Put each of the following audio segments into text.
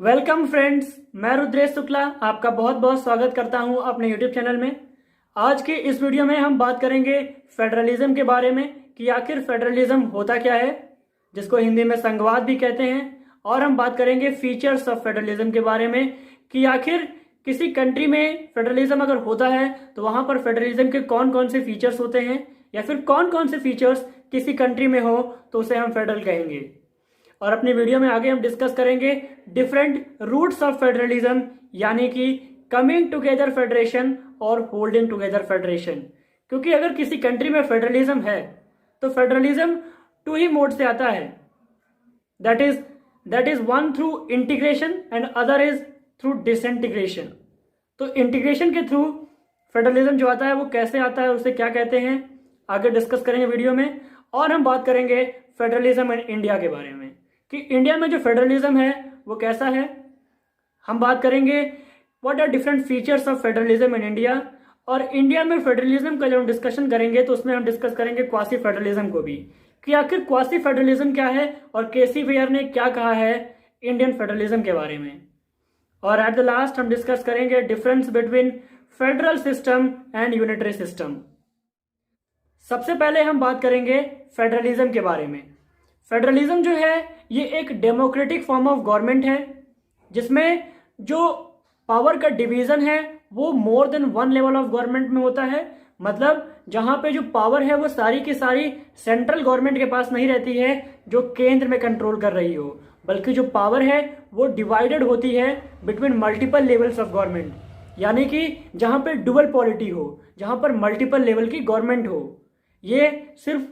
Welcome friends, मैं रुद्रेश शुक्ला आपका बहुत बहुत स्वागत करता हूं अपने यूट्यूब चैनल में। आज के इस वीडियो में हम बात करेंगे फेडरलिज्म के बारे में कि आखिर फेडरलिज्म होता क्या है, जिसको हिंदी में संघवाद भी कहते हैं। और हम बात करेंगे फीचर्स ऑफ फेडरलिज्म के बारे में कि आखिर किसी कंट्री में फेडरलिज्म अगर होता है तो वहां पर फेडरलिज्म के कौन कौन से फीचर्स होते हैं, या फिर कौन कौन से फीचर्स किसी कंट्री में हो तो उसे हम फेडरल कहेंगे। और अपनी वीडियो में आगे हम डिस्कस करेंगे डिफरेंट रूट्स ऑफ फेडरलिज्म, यानी कि कमिंग टुगेदर फेडरेशन और होल्डिंग टुगेदर फेडरेशन। क्योंकि अगर किसी कंट्री में फेडरलिज्म है तो फेडरलिज्म टू ही मोड से आता है, that is one through integration and other is through disintegration. तो इंटीग्रेशन के थ्रू फेडरलिज्म जो आता है वो कैसे आता है, उसे क्या कहते हैं, आगे डिस्कस करेंगे वीडियो में। और हम बात करेंगे फेडरलिज्म इन इंडिया के बारे में कि इंडिया में जो फेडरलिज्म है वो कैसा है। हम बात करेंगे what are different features of federalism in India. और इंडिया में फेडरलिज्म का जब हम डिस्कशन करेंगे तो उसमें हम डिस्कस करेंगे क्वासी फेडरलिज्म को भी, कि आखिर क्वासी फेडरलिज्म क्या है और केसी वेयर ने क्या कहा है इंडियन फेडरलिज्म के बारे में। और एट द लास्ट हम डिस्कस करेंगे difference between federal system and unitary system. सबसे पहले हम बात करेंगे फेडरलिज्म के बारे में। फेडरलिज्म जो है ये एक डेमोक्रेटिक फॉर्म ऑफ गवर्नमेंट है जिसमें जो पावर का डिवीजन है वो more than one level of government में होता है। मतलब जहां पे जो पावर है वो सारी की सारी सेंट्रल गवर्नमेंट के पास नहीं रहती है जो केंद्र में कंट्रोल कर रही हो, बल्कि जो पावर है वो डिवाइडेड होती है between multiple levels of government. यानी कि जहां पे डुअल पॉलिटी हो, जहां पर मल्टीपल लेवल की गवर्नमेंट हो। ये सिर्फ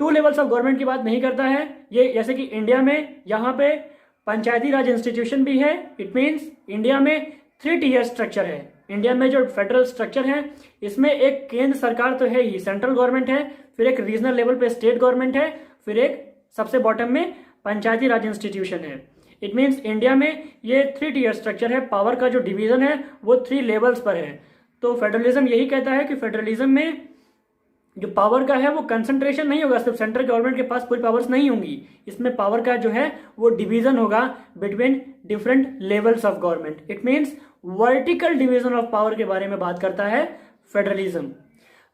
टू लेवल्स ऑफ गवर्नमेंट की बात नहीं करता है। ये जैसे कि इंडिया में यहाँ पे पंचायती राज इंस्टीट्यूशन भी है। इट मीन्स इंडिया में 3 टियर स्ट्रक्चर है। इंडिया में जो फेडरल स्ट्रक्चर है इसमें एक केंद्र सरकार तो है ही, सेंट्रल गवर्नमेंट है, फिर एक रीजनल लेवल पे स्टेट गवर्नमेंट है, फिर एक सबसे बॉटम में पंचायती राज इंस्टीट्यूशन है। इट मीन्स इंडिया में ये 3 टियर स्ट्रक्चर है। पावर का जो डिवीजन है वो 3 लेवल्स पर है। तो फेडरलिज्म यही कहता है कि फेडरलिज्म में जो पावर का है वो कंसंट्रेशन नहीं होगा, सिर्फ सेंट्रल गवर्नमेंट के पास पूरी पावर्स नहीं होंगी। इसमें पावर का जो है वो डिवीजन होगा between different levels of government. It means vertical division of power के बारे में बात करता है फेडरलिज्म।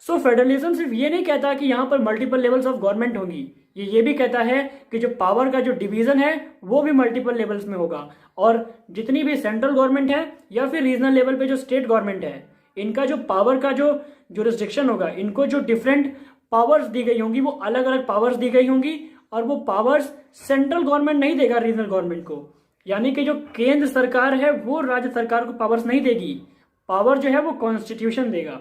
सो फेडरलिज्म सिर्फ ये नहीं कहता कि यहां पर मल्टीपल लेवल्स ऑफ गवर्नमेंट होंगी, ये भी कहता है कि जो पावर का जो डिवीजन है वो भी मल्टीपल लेवल्स में होगा। और जितनी भी सेंट्रल गवर्नमेंट है या फिर रीजनल लेवल पे जो स्टेट गवर्नमेंट है, इनका जो पावर का जो जुरिस्डिक्शन होगा, इनको जो डिफरेंट पावर्स दी गई होंगी वो अलग अलग पावर्स दी गई होंगी। और वो पावर्स सेंट्रल गवर्नमेंट नहीं देगा रीजनल गवर्नमेंट को, यानी कि जो केंद्र सरकार है वो राज्य सरकार को पावर्स नहीं देगी। पावर जो है वो कॉन्स्टिट्यूशन देगा।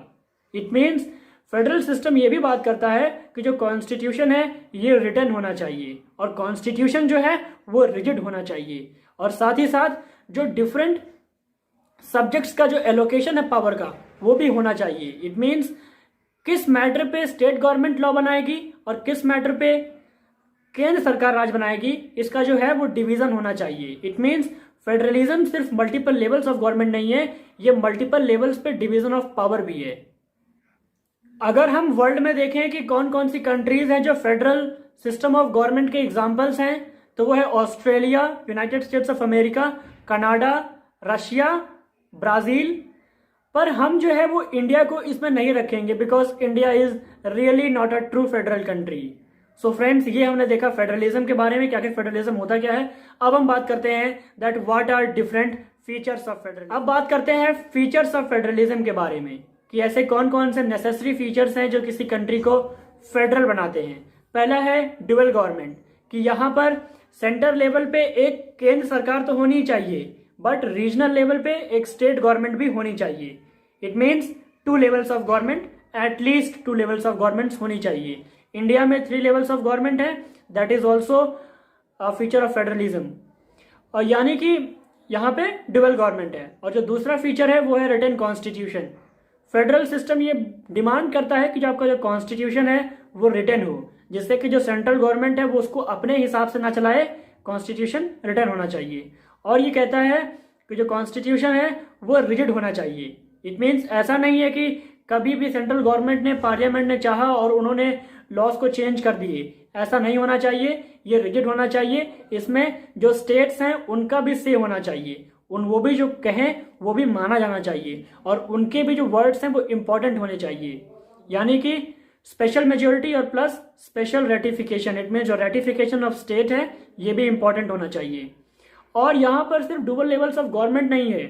इट मीन्स फेडरल सिस्टम ये भी बात करता है कि जो कॉन्स्टिट्यूशन है ये रिटन होना चाहिए और कॉन्स्टिट्यूशन जो है वो रिजिड होना चाहिए। और साथ ही साथ जो डिफरेंट सब्जेक्ट्स का जो एलोकेशन है पावर का वो भी होना चाहिए। इट मींस किस मैटर पे स्टेट गवर्नमेंट लॉ बनाएगी और किस मैटर पे केंद्र सरकार राज बनाएगी, इसका जो है वो डिवीजन होना चाहिए। इट मींस फेडरलिज्म सिर्फ मल्टीपल लेवल्स ऑफ गवर्नमेंट नहीं है, ये मल्टीपल लेवल्स पे डिवीजन ऑफ पावर भी है। अगर हम वर्ल्ड में देखें कि कौन कौन सी कंट्रीज हैं जो फेडरल सिस्टम ऑफ गवर्नमेंट के एग्जाम्पल्स हैं, तो वो है Australia, United states of America, Canada, Russia, Brazil. पर हम जो है वो इंडिया को इसमें नहीं रखेंगे because India is really not a true federal country. So friends, ये हमने देखा फेडरलिज्म के बारे में कि आखिर फेडरलिज्म होता क्या है। अब हम बात करते हैं that what are different features of federalism. अब बात करते हैं फीचर्स ऑफ फेडरलिज्म के बारे में कि ऐसे कौन कौन से नेसेसरी फीचर्स हैं जो किसी कंट्री को फेडरल बनाते हैं। पहला है ड्यूअल गवर्नमेंट, कि यहाँ पर सेंटर लेवल पे एक केंद्र सरकार तो होनी ही चाहिए, बट रीजनल लेवल पे एक स्टेट गवर्नमेंट भी होनी चाहिए। It means 2 levels of government, at least 2 levels of government होनी चाहिए। इंडिया में 3 लेवल्स ऑफ गवर्नमेंट है, that is also a feature of federalism. और यानी कि यहाँ पे ड्यूअल गवर्नमेंट है। और जो दूसरा फीचर है वो है रिटन कॉन्स्टिट्यूशन। फेडरल सिस्टम ये डिमांड करता है कि जो आपका जो कॉन्स्टिट्यूशन है वो रिटन हो, जिससे कि जो सेंट्रल गवर्नमेंट है वो उसको अपने हिसाब से ना चलाए, कॉन्स्टिट्यूशन रिटन होना चाहिए। और ये कहता है कि जो कॉन्स्टिट्यूशन है वो रिजिड होना चाहिए। इट मीन्स ऐसा नहीं है कि कभी भी सेंट्रल गवर्नमेंट ने, पार्लियामेंट ने चाहा और उन्होंने लॉज को चेंज कर दिए, ऐसा नहीं होना चाहिए, ये रिजिड होना चाहिए। इसमें जो स्टेट्स हैं उनका भी से होना चाहिए, वो भी जो कहें वो भी माना जाना चाहिए, और उनके भी जो वर्ड्स हैं वो इंपॉर्टेंट होने चाहिए। यानी कि स्पेशल मेजोरिटी और plus special ratification, it mean जो रेटिफिकेशन ऑफ स्टेट है ये भी इंपॉर्टेंट होना चाहिए। और यहां पर सिर्फ डुअल लेवल्स ऑफ गवर्नमेंट नहीं है,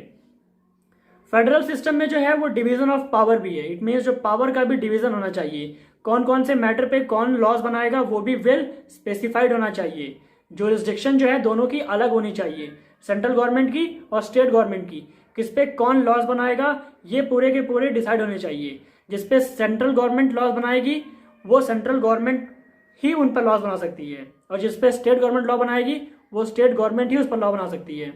फेडरल सिस्टम में जो है वो डिवीजन ऑफ पावर भी है। इट मीन्स जो पावर का भी डिवीजन होना चाहिए, कौन कौन से मैटर पे कौन लॉज बनाएगा वो भी वेल स्पेसिफाइड होना चाहिए। जुरिस्डिक्शन जो है दोनों की अलग होनी चाहिए, सेंट्रल गवर्नमेंट की और स्टेट गवर्नमेंट की, किस पे कौन लॉज बनाएगा ये पूरे के पूरे डिसाइड होने चाहिए। जिसपे सेंट्रल गवर्नमेंट लॉज बनाएगी वो सेंट्रल गवर्नमेंट ही उन पर लॉज बना सकती है, और जिसपे स्टेट गवर्नमेंट लॉ बनाएगी वो स्टेट गवर्नमेंट ही उस पर लॉ बना सकती है।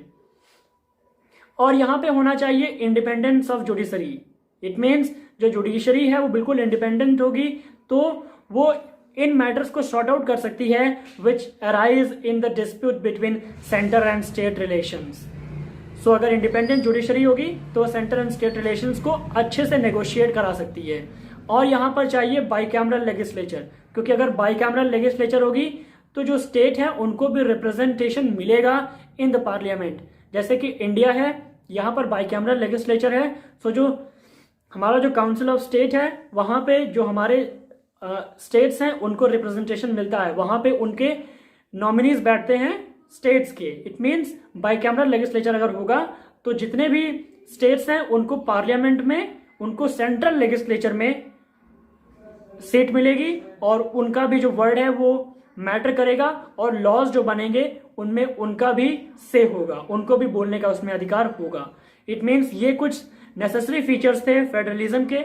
और यहाँ पे होना चाहिए independence of judiciary. It means जो जुडिशरी है वो बिल्कुल इंडिपेंडेंट होगी, तो वो इन मैटर्स को सॉर्ट आउट कर सकती है which arise in the dispute between centre and state relations. So अगर इंडिपेंडेंट जुडिशरी होगी तो सेंटर एंड स्टेट रिलेशंस को अच्छे से नेगोशिएट करा सकती है। और यहाँ पर चाहिए बाइकैमरल लेजिस्लेचर, क्योंकि अगर बाइकैमरल लेजिस्लेचर होगी तो जो स्टेट है उनको भी रिप्रेजेंटेशन मिलेगा इन द पार्लियामेंट। जैसे कि इंडिया है, यहाँ पर बाइकैमरल लेजिस्लेचर है, सो जो हमारा जो काउंसिल ऑफ स्टेट है वहाँ पे जो हमारे स्टेट्स हैं उनको रिप्रेजेंटेशन मिलता है, वहाँ पे उनके नॉमिनीज बैठते हैं स्टेट्स के। इट मीन्स बाइकैमरल लेजिस्लेचर अगर होगा तो जितने भी स्टेट्स हैं उनको पार्लियामेंट में, उनको सेंट्रल लेजिस्लेचर में सीट मिलेगी, और उनका भी जो वर्ड है वो मैटर करेगा, और लॉज जो बनेंगे उनमें उनका भी से होगा, उनको भी बोलने का उसमें अधिकार होगा। इट मीन्स ये कुछ नेसेसरी फीचर्स थे फेडरलिज्म के।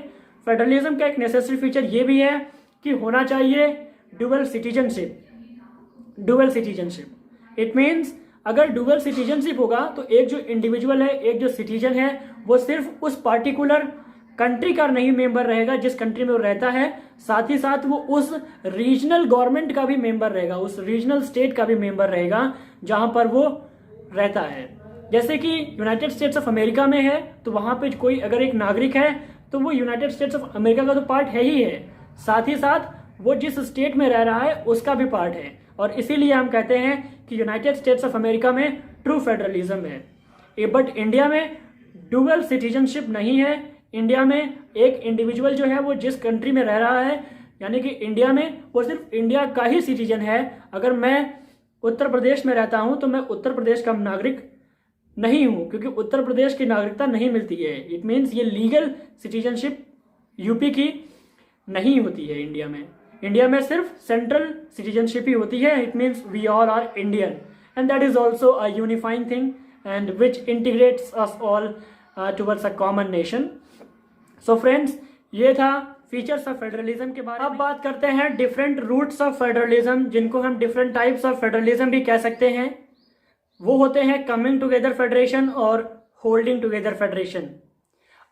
फेडरलिज्म का एक नेसेसरी फीचर ये भी है कि होना चाहिए dual citizenship. Dual citizenship it means अगर डुअल सिटीजनशिप होगा तो एक जो इंडिविजुअल है, एक जो सिटीजन है, वो सिर्फ उस पार्टिकुलर कंट्री का नहीं मेंबर रहेगा जिस कंट्री में वो रहता है, साथ ही साथ वो उस रीजनल गवर्नमेंट का भी मेंबर रहेगा, उस रीजनल स्टेट का भी मेंबर रहेगा जहां पर वो रहता है। जैसे कि यूनाइटेड स्टेट्स ऑफ अमेरिका में है तो वहां पे कोई अगर एक नागरिक है तो वो यूनाइटेड स्टेट्स ऑफ अमेरिका का तो पार्ट है ही है, साथ ही साथ वो जिस स्टेट में रह रहा है उसका भी पार्ट है। और इसीलिए हम कहते हैं कि यूनाइटेड स्टेट्स ऑफ अमेरिका में ट्रू फेडरलिज्म है। बट इंडिया में डुअल सिटीजनशिप नहीं है। इंडिया में एक इंडिविजुअल जो है वो जिस कंट्री में रह रहा है, यानी कि इंडिया में वो सिर्फ इंडिया का ही सिटीजन है। अगर मैं उत्तर प्रदेश में रहता हूं तो मैं उत्तर प्रदेश का नागरिक नहीं हूं, क्योंकि उत्तर प्रदेश की नागरिकता नहीं मिलती है। इट मीन्स ये लीगल सिटीजनशिप यूपी की नहीं होती है इंडिया में। इंडिया में सिर्फ सेंट्रल सिटीजनशिप ही होती है। It means we all are Indian and that is also a unifying thing and which integrates us all towards a common nation. So friends, ये था फीचर्स ऑफ फेडरलिज्म के बारे में। अब बात करते हैं डिफरेंट रूट्स ऑफ फेडरलिज्म, जिनको हम डिफरेंट टाइप्स ऑफ फेडरलिज्म भी कह सकते हैं। वो होते हैं कमिंग टुगेदर फेडरेशन और होल्डिंग टुगेदर फेडरेशन।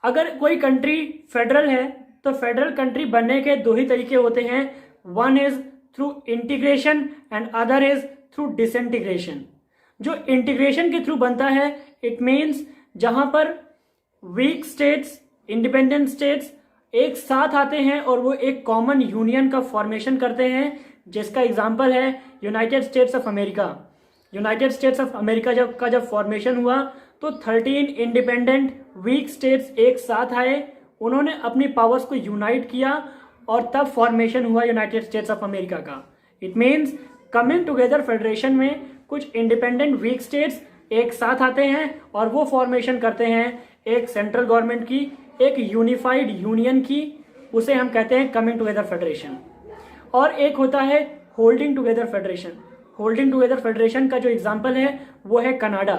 अगर कोई कंट्री फेडरल है तो फेडरल कंट्री बनने के दो ही तरीके होते हैं, one is through integration and other is through disintegration. जो इंटीग्रेशन के थ्रू बनता है इट मीन्स जहां पर वीक स्टेट्स, इंडिपेंडेंट स्टेट्स एक साथ आते हैं और वो एक कॉमन यूनियन का फॉर्मेशन करते हैं, जिसका एग्जांपल है United states of America. United states of America जब फॉर्मेशन हुआ तो 13 इंडिपेंडेंट वीक स्टेट्स एक साथ आए, उन्होंने अपनी पावर्स को यूनाइट किया और तब फॉर्मेशन हुआ यूनाइटेड स्टेट्स ऑफ अमेरिका का। It means coming together federation में कुछ इंडिपेंडेंट वीक स्टेट्स एक साथ आते हैं और वो फॉर्मेशन करते हैं एक सेंट्रल गवर्नमेंट की, एक यूनिफाइड यूनियन की, उसे हम कहते हैं कमिंग टुगेदर फेडरेशन। और एक होता है holding together federation. Holding together federation का जो एग्जांपल है वो है कनाडा।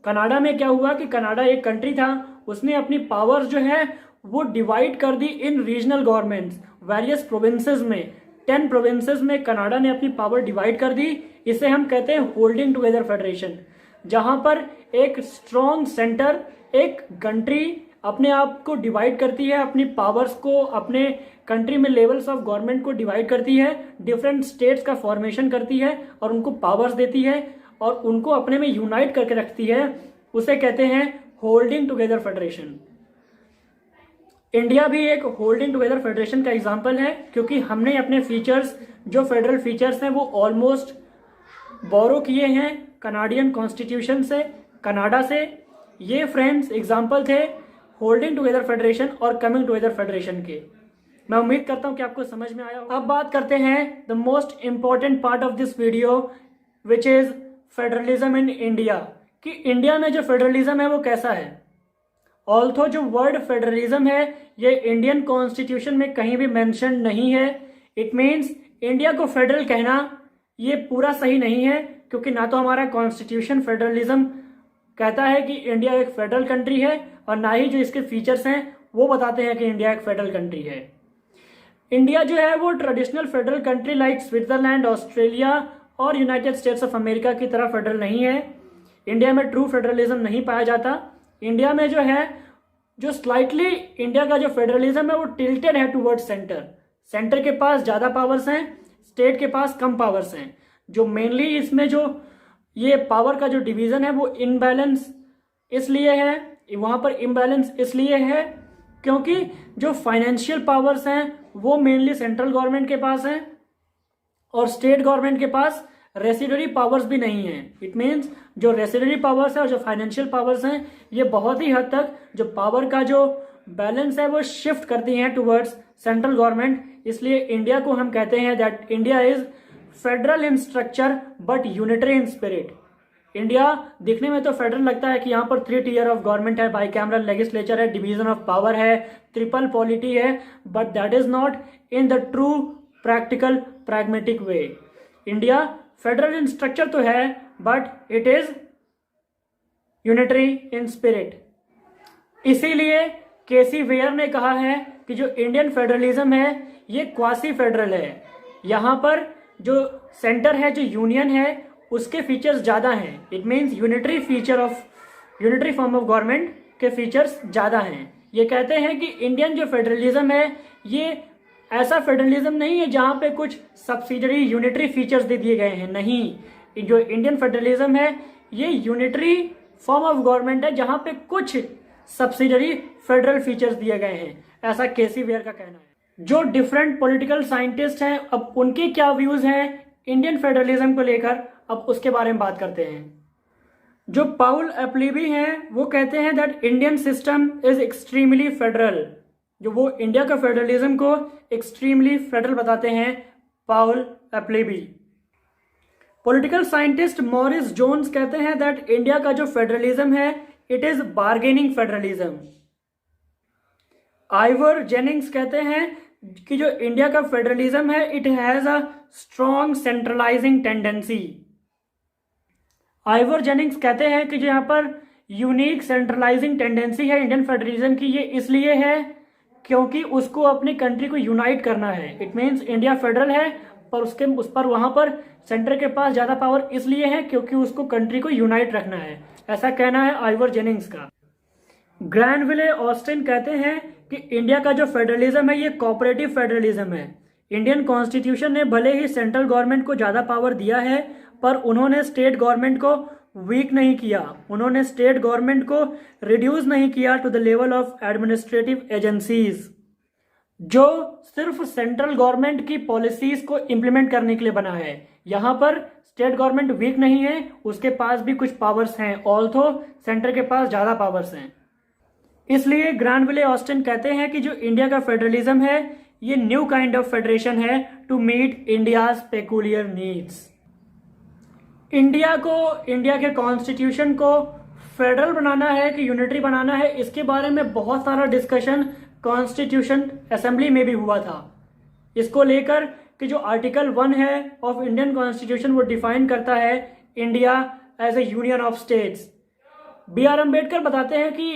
कनाडा में क्या हुआ कि कनाडा एक कंट्री था, उसने अपनी पावर्स जो है वो डिवाइड कर दी इन रीजनल गवर्नमेंट्स, वेरियस प्रोविंसेस में। 10 प्रोविंसेस में कनाडा ने अपनी पावर डिवाइड कर दी। इसे हम कहते हैं होल्डिंग टुगेदर फेडरेशन, जहां पर एक स्ट्रॉन्ग सेंटर, एक कंट्री अपने आप को डिवाइड करती है, अपनी पावर्स को, अपने कंट्री में लेवल्स ऑफ गवर्नमेंट को डिवाइड करती है, डिफरेंट स्टेट्स का फॉर्मेशन करती है और उनको पावर्स देती है और उनको अपने में यूनाइट करके रखती है। उसे कहते हैं होल्डिंग टुगेदर फेडरेशन। इंडिया भी एक होल्डिंग टुगेदर फेडरेशन का एग्जाम्पल है, क्योंकि हमने अपने फीचर्स, जो फेडरल फीचर्स हैं, वो ऑलमोस्ट बोरो किए हैं कनाडियन कॉन्स्टिट्यूशन से, कनाडा से। ये फ्रेंड्स एग्जाम्पल थे होल्डिंग टुगेदर फेडरेशन और कमिंग टुगेदर फेडरेशन के। मैं उम्मीद करता हूं कि आपको समझ में आया होगा। अब बात करते हैं the most important part of this video, which is federalism in India, कि इंडिया में जो फेडरलिज्म है वो कैसा है। ऑल्थो जो वर्ड फेडरलिज्म है ये इंडियन कॉन्स्टिट्यूशन में कहीं भी मेंशन नहीं है। इट मीन्स इंडिया को फेडरल कहना ये पूरा सही नहीं है, क्योंकि ना तो हमारा कॉन्स्टिट्यूशन फेडरलिज्म कहता है कि इंडिया एक फेडरल कंट्री है, और ना ही जो इसके फीचर्स हैं वो बताते हैं कि इंडिया एक फेडरल कंट्री है। इंडिया जो है वो traditional federal country like Switzerland, Australia और यूनाइटेड स्टेट्स ऑफ अमेरिका की तरह फेडरल नहीं है। इंडिया में ट्रू फेडरलिज्म नहीं पाया जाता। इंडिया में जो है, जो स्लाइटली इंडिया का जो फेडरलिज्म है वो टिल्टेड है टुवर्ड्स सेंटर। सेंटर के पास ज्यादा पावर्स हैं, स्टेट के पास कम पावर्स हैं। जो मेनली इसमें जो ये पावर का जो डिवीजन है वो इनबैलेंस इसलिए है, वहां पर इम्बैलेंस इसलिए है क्योंकि जो फाइनेंशियल पावर्स हैं वो मेनली सेंट्रल गवर्नमेंट के पास हैं, और स्टेट गवर्नमेंट के पास रेसिडरी पावर्स भी नहीं है। इट मीन्स जो रेसिडरी पावर्स है और जो फाइनेंशियल पावर्स हैं ये बहुत ही हद तक जो पावर का जो बैलेंस है वो शिफ्ट करती हैं टुवर्ड्स सेंट्रल गवर्नमेंट। इसलिए इंडिया को हम कहते हैं that India is federal in structure but unitary in spirit. India दिखने में तो फेडरल लगता है कि यहाँ पर 3 टियर ऑफ गवर्नमेंट है, बाई कैमरल लेजिस्लेचर है, डिवीजन ऑफ पावर है, ट्रिपल पॉलिटी है, but that is not in the true practical pragmatic way. India federal in structure तो है but it is unitary in spirit. इसीलिए केसी where ने कहा है कि जो इंडियन फेडरलिज्म है ये क्वासी फेडरल है। यहां पर जो सेंटर है, जो यूनियन है, उसके फीचर्स ज्यादा हैं। It means unitary form of government के फीचर्स ज्यादा हैं। ये कहते हैं कि इंडियन जो फेडरलिज्म है ये ऐसा फेडरलिज्म नहीं है जहां पे कुछ सब्सिडरी यूनिटरी फीचर्स दे दिए गए हैं। नहीं, जो इंडियन फेडरलिज्म है ये यूनिटरी फॉर्म ऑफ गवर्नमेंट है जहां पे कुछ सब्सिडरी फेडरल फीचर्स दिए गए हैं, ऐसा केसी वेयर का कहना है। जो डिफरेंट पॉलिटिकल साइंटिस्ट हैं, अब उनके क्या व्यूज हैं इंडियन फेडरलिज्म को लेकर, अब उसके बारे में बात करते हैं। जो पाउल एप्लीबी हैं वो कहते हैं that Indian system is extremely federal. जो वो इंडिया का फेडरलिज्म को एक्सट्रीमली फेडरल बताते हैं, पाउल एप्लीबी। पॉलिटिकल साइंटिस्ट मॉरिस जोन्स कहते हैं दैट इंडिया का जो फेडरलिज्म है it is bargaining federalism. Ivor Jennings कहते हैं कि जो इंडिया का फेडरलिज्म है it has a strong centralising tendency. Ivor Jennings कहते हैं कि जो यहाँ पर यूनिक सेंट्रलाइजिंग टेंडेंसी है इंडियन फेडरलिज्म की, ये इसलिए है क्योंकि उसको अपनी कंट्री को यूनाइट करना है। इट मीन्स इंडिया फेडरल है पर उस पर वहां पर सेंटर के पास ज्यादा पावर इसलिए है क्योंकि उसको कंट्री को यूनाइट रखना है, ऐसा कहना है आइवर जेनिंग्स का। ग्रैनविले ऑस्टिन कहते हैं कि इंडिया का जो फेडरलिज्म है ये कोऑपरेटिव फेडरलिज्म है। इंडियन कॉन्स्टिट्यूशन ने भले ही सेंट्रल गवर्नमेंट को ज्यादा पावर दिया है पर उन्होंने स्टेट गवर्नमेंट को वीक नहीं किया, उन्होंने स्टेट गवर्नमेंट को रिड्यूस नहीं किया to the level of administrative agencies, जो सिर्फ सेंट्रल गवर्नमेंट की पॉलिसीज को इंप्लीमेंट करने के लिए बना है। यहां पर स्टेट गवर्नमेंट वीक नहीं है, उसके पास भी कुछ पावर्स हैं, ऑल्थो सेंटर के पास ज्यादा पावर्स हैं। इसलिए ग्रैनविले ऑस्टिन कहते हैं कि जो इंडिया का फेडरलिज्म है ये न्यू काइंड ऑफ फेडरेशन है to meet India's peculiar needs. India के कॉन्स्टिट्यूशन को फेडरल बनाना है कि यूनिटरी बनाना है, इसके बारे में बहुत सारा डिस्कशन कॉन्स्टिट्यूशन असेंबली में भी हुआ था। इसको लेकर कि जो आर्टिकल 1 है ऑफ इंडियन कॉन्स्टिट्यूशन वो डिफाइन करता है India as a union of states. B.R. Ambedkar बताते हैं कि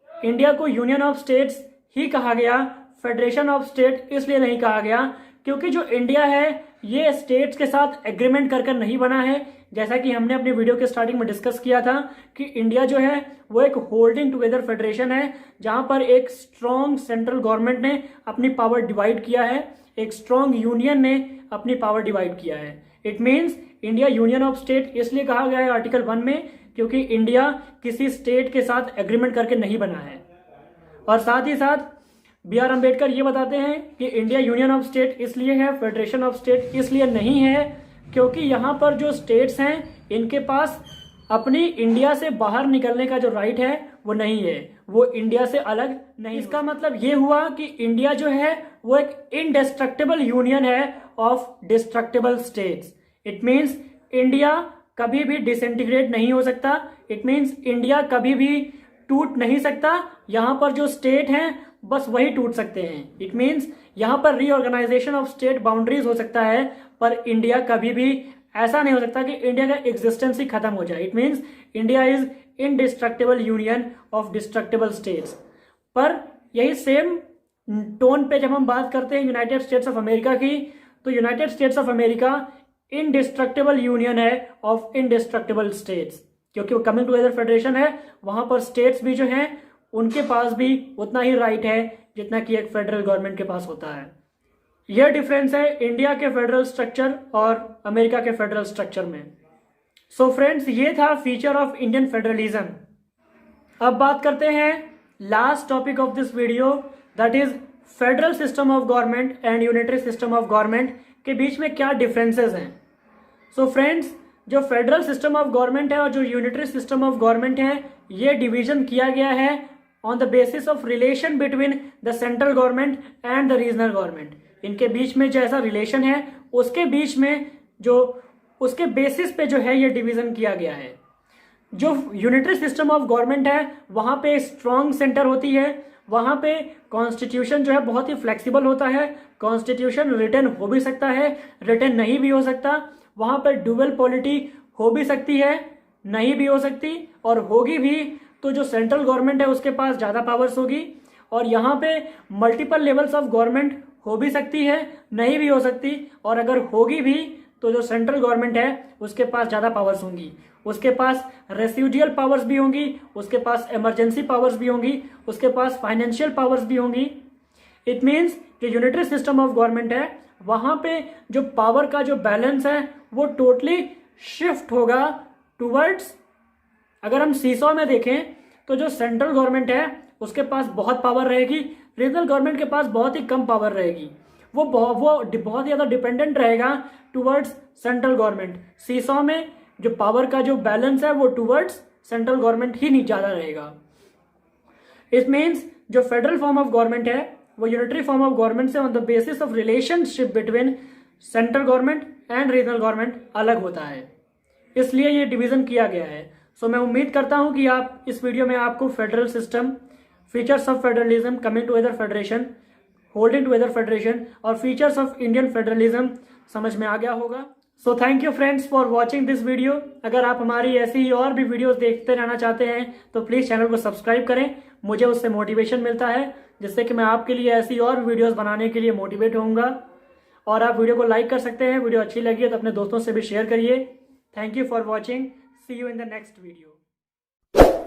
इंडिया को यूनियन ऑफ स्टेट्स ही कहा गया, फेडरेशन ऑफ स्टेट इसलिए नहीं कहा गया क्योंकि जो इंडिया है ये स्टेट्स के साथ एग्रीमेंट कर नहीं बना है। जैसा कि हमने अपनी वीडियो के स्टार्टिंग में डिस्कस किया था कि इंडिया जो है वो एक होल्डिंग टुगेदर फेडरेशन है जहां पर एक स्ट्रॉन्ग सेंट्रल गवर्नमेंट ने अपनी पावर डिवाइड किया है, एक स्ट्रॉन्ग यूनियन ने अपनी पावर डिवाइड किया है। It means India union of state इसलिए कहा गया है आर्टिकल 1 में क्योंकि इंडिया किसी स्टेट के साथ एग्रीमेंट करके नहीं बना है। और साथ ही साथ बी आर अम्बेडकर ये बताते हैं कि इंडिया यूनियन ऑफ स्टेट इसलिए है, फेडरेशन ऑफ स्टेट इसलिए नहीं है क्योंकि यहाँ पर जो स्टेट्स हैं इनके पास अपनी इंडिया से बाहर निकलने का जो राइट है वो नहीं है, वो इंडिया से अलग नहीं। इसका मतलब ये हुआ कि इंडिया जो है वो एक इनडिस्ट्रक्टिबल यूनियन है of destructible states. It means India कभी भी डिसइंटीग्रेट नहीं हो सकता, इट मीन्स इंडिया कभी भी टूट नहीं सकता। यहाँ पर जो स्टेट हैं बस वही टूट सकते हैं। इट मीन्स यहाँ पर रीऑर्गेनाइजेशन ऑफ स्टेट बाउंड्रीज हो सकता है, पर इंडिया कभी भी ऐसा नहीं हो सकता कि इंडिया का एग्जिस्टेंस ही खत्म हो जाए। It means India is indestructible union of destructible states. पर यही सेम टोन पे जब हम बात करते हैं यूनाइटेड स्टेट्स ऑफ अमेरिका की, तो United states of America indestructible union है ऑफ इनडिस्ट्रक्टिबल स्टेट्स, क्योंकि वो कमिंग टुगेदर फेडरेशन है। वहां पर स्टेट्स भी जो हैं उनके पास भी उतना ही राइट है जितना कि एक फेडरल गवर्नमेंट के पास होता है। यह डिफरेंस है इंडिया के फेडरल स्ट्रक्चर और अमेरिका के फेडरल स्ट्रक्चर में। सो फ्रेंड्स, ये था फीचर ऑफ इंडियन फेडरलिज्म। अब बात करते हैं last topic of this video, that is federal system of government and unitary system of government के बीच में क्या डिफरेंसेस हैं। सो फ्रेंड्स, जो फेडरल सिस्टम ऑफ गवर्नमेंट है और जो यूनिटरी सिस्टम ऑफ गवर्नमेंट है, ये डिवीजन किया गया है on the basis of relation between the central government and the regional government. इनके बीच में जो ऐसा रिलेशन है उसके बीच में जो उसके बेसिस पे जो है ये डिवीजन किया गया है। जो यूनिटरी सिस्टम ऑफ गवर्नमेंट है वहां पे स्ट्रॉन्ग सेंटर होती है, वहां पे कॉन्स्टिट्यूशन जो है बहुत ही फ्लेक्सिबल होता है। कॉन्स्टिट्यूशन रिटन हो भी सकता है, रिटन नहीं भी हो सकता। वहां पर डुअल पॉलिटी हो भी सकती है, नहीं भी हो सकती, और होगी भी तो जो सेंट्रल गवर्नमेंट है उसके पास ज्यादा पावर्स होगी। और यहाँ पे मल्टीपल लेवल्स ऑफ गवर्नमेंट हो भी सकती है, नहीं भी हो सकती, और अगर होगी भी तो जो सेंट्रल गवर्नमेंट है उसके पास ज्यादा पावर्स होंगी। उसके पास रेसिडुअल पावर्स भी होंगी, उसके पास इमरजेंसी पावर्स भी होंगी, उसके पास फाइनेंशियल पावर्स भी होंगी। इट मीन्स जो यूनिटरी सिस्टम ऑफ गवर्नमेंट है वहां पे जो पावर का जो बैलेंस है वो टोटली शिफ्ट होगा टूवर्ड्स, अगर हम सीसॉ में देखें तो जो सेंट्रल गवर्नमेंट है उसके पास बहुत पावर रहेगी, रीजनल गवर्नमेंट के पास बहुत ही कम पावर रहेगी। वो बहुत ज्यादा डिपेंडेंट रहेगा टूवर्ड्स सेंट्रल गवर्नमेंट। सीसॉ में जो पावर का जो बैलेंस है वो टूवर्ड्स सेंट्रल गवर्नमेंट ही ज्यादा रहेगा। इट मीन्स जो फेडरल फॉर्म ऑफ गवर्नमेंट है वो यूनिटरी फॉर्म ऑफ गवर्नमेंट से on the basis of relationship between central government and regional government अलग होता है, इसलिए ये डिवीजन किया गया है। सो मैं उम्मीद करता हूं कि आप इस वीडियो में आपको federal system, features of federalism, coming together federation, holding together federation और फीचर्स ऑफ इंडियन फेडरलिज्म समझ में आ गया होगा। So thank you friends for watching this video. अगर आप हमारी ऐसी ही और भी वीडियोस देखते रहना चाहते हैं तो प्लीज चैनल को सब्सक्राइब करें, मुझे उससे मोटिवेशन मिलता है, जिससे कि मैं आपके लिए ऐसी और वीडियोस बनाने के लिए मोटिवेट होऊंगा। और आप वीडियो को लाइक कर सकते हैं, वीडियो अच्छी लगी है तो अपने दोस्तों से भी शेयर करिए। Thank you for watching, see you in the next video.